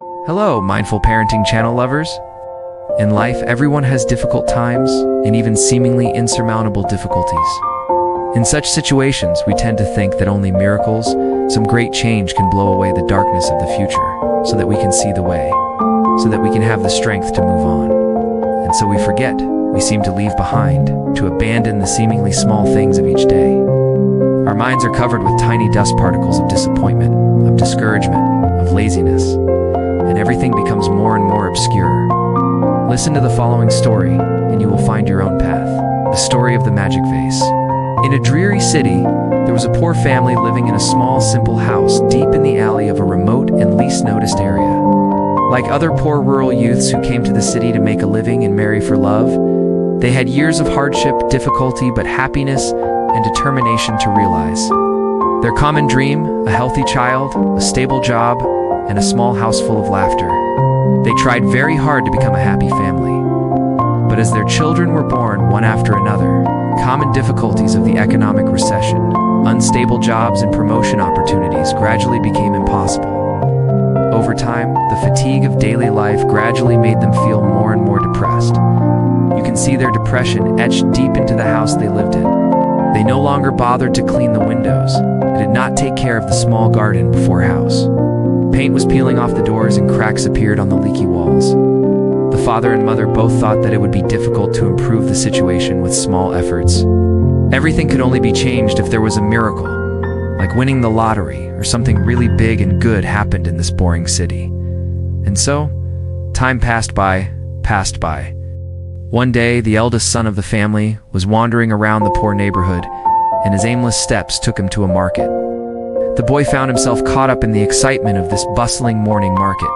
Hello, Mindful Parenting channel lovers. In life, everyone has difficult times and even seemingly insurmountable difficulties. In such situations, we tend to think that only miracles, some great change can blow away the darkness of the future so that we can see the way, so that we can have the strength to move on. And so we forget, we seem to leave behind, to abandon the seemingly small things of each day. Our minds are covered with tiny dust particles of disappointment, of discouragement, of laziness, and everything becomes more and more obscure. Listen to the following story, and you will find your own path. The story of the Magic Vase. In a dreary city, there was a poor family living in a small, simple house deep in the alley of a remote and least noticed area. Like other poor rural youths who came to the city to make a living and marry for love, they had years of hardship, difficulty, but happiness and determination to realize. Their common dream, a healthy child, a stable job, and a small house full of laughter. They tried very hard to become a happy family. But as their children were born one after another, common difficulties of the economic recession, unstable jobs and promotion opportunities gradually became impossible. Over time, the fatigue of daily life gradually made them feel more and more depressed. You can see their depression etched deep into the house they lived in. They no longer bothered to clean the windows. They did not take care of the small garden before house. Paint was peeling off the doors and cracks appeared on the leaky walls. The father and mother both thought that it would be difficult to improve the situation with small efforts. Everything could only be changed if there was a miracle, like winning the lottery or something really big and good happened in this boring city. And so, time passed by. One day, the eldest son of the family was wandering around the poor neighborhood, and his aimless steps took him to a market. The boy found himself caught up in the excitement of this bustling morning market.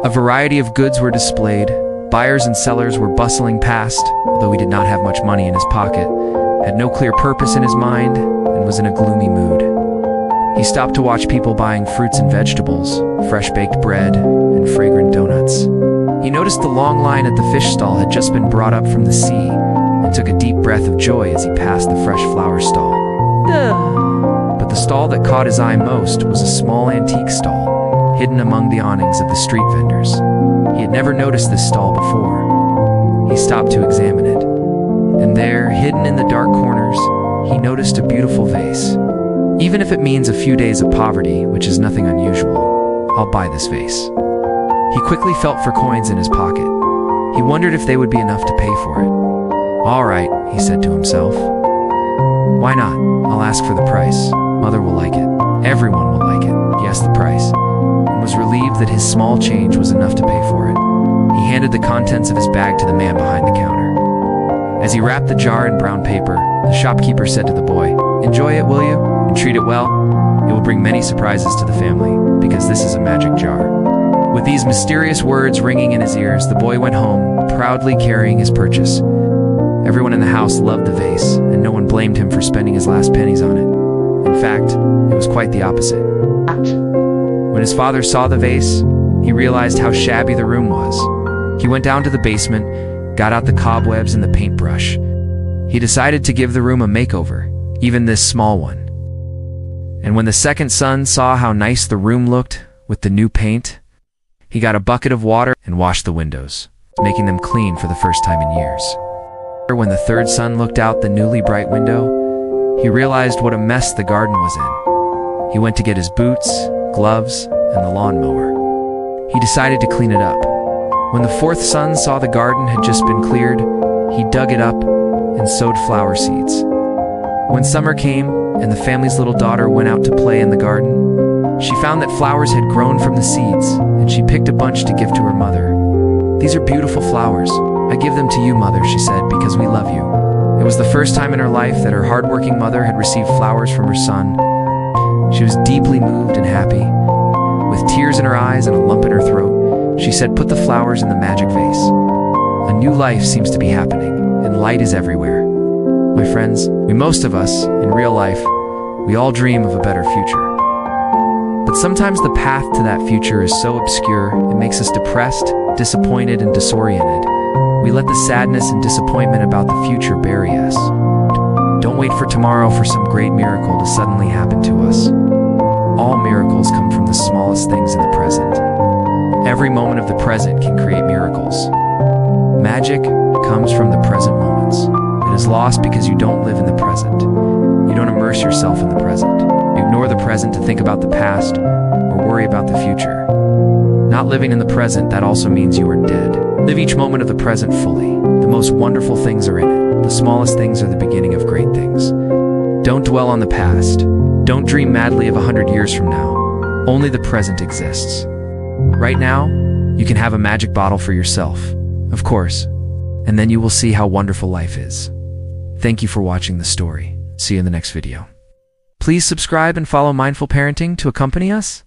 A variety of goods were displayed, buyers and sellers were bustling past, although he did not have much money in his pocket, had no clear purpose in his mind, and was in a gloomy mood. He stopped to watch people buying fruits and vegetables, fresh-baked bread, and fragrant donuts. He noticed the long line at the fish stall had just been brought up from the sea, and took a deep breath of joy as he passed the fresh flower stall. But the stall that caught his eye most was a small antique stall, hidden among the awnings of the street vendors. He had never noticed this stall before. He stopped to examine it, and there, hidden in the dark corners, he noticed a beautiful vase. Even if it means a few days of poverty, which is nothing unusual, I'll buy this vase. He quickly felt for coins in his pocket. He wondered if they would be enough to pay for it. All right, he said to himself. Why not? I'll ask for the price. Mother will like it. Everyone will like it. He asked the price, and was relieved that his small change was enough to pay for it. He handed the contents of his bag to the man behind the counter. As he wrapped the jar in brown paper, the shopkeeper said to the boy, "Enjoy it, will you? And treat it well. It will bring many surprises to the family, because this is a magic jar." With these mysterious words ringing in his ears, the boy went home, proudly carrying his purchase. Everyone in the house loved the vase, and no one blamed him for spending his last pennies on it. In fact, it was quite the opposite. When his father saw the vase, he realized how shabby the room was. He went down to the basement, got out the cobwebs and the paintbrush. He decided to give the room a makeover, even this small one. And when the second son saw how nice the room looked with the new paint, he got a bucket of water and washed the windows, making them clean for the first time in years. When the third son looked out the newly bright window, he realized what a mess the garden was in. He went to get his boots, gloves, and the lawnmower. He decided to clean it up. When the fourth son saw the garden had just been cleared, he dug it up and sowed flower seeds. When summer came and the family's little daughter went out to play in the garden, she found that flowers had grown from the seeds, and she picked a bunch to give to her mother. "These are beautiful flowers. I give them to you, Mother," she said, "because we love you." It was the first time in her life that her hardworking mother had received flowers from her son. She was deeply moved and happy. With tears in her eyes and a lump in her throat, she said, "Put the flowers in the magic vase. A new life seems to be happening, and light is everywhere." My friends, most of us, in real life, we all dream of a better future. But sometimes the path to that future is so obscure, it makes us depressed, disappointed, and disoriented. We let the sadness and disappointment about the future bury us. Don't wait for tomorrow for some great miracle to suddenly happen to us. All miracles come from the smallest things in the present. Every moment of the present can create miracles. Magic comes from the present moments. It is lost because you don't live in the present. You don't immerse yourself in the present. You ignore the present to think about the past or worry about the future. Not living in the present, that also means you are dead. Live each moment of the present fully. The most wonderful things are in it. The smallest things are the beginning of great things. Don't dwell on the past. Don't dream madly of 100 years from now. Only the present exists. Right now, you can have a magic bottle for yourself, of course, and then you will see how wonderful life is. Thank you for watching the story. See you in the next video. Please subscribe and follow Mindful Parenting to accompany us.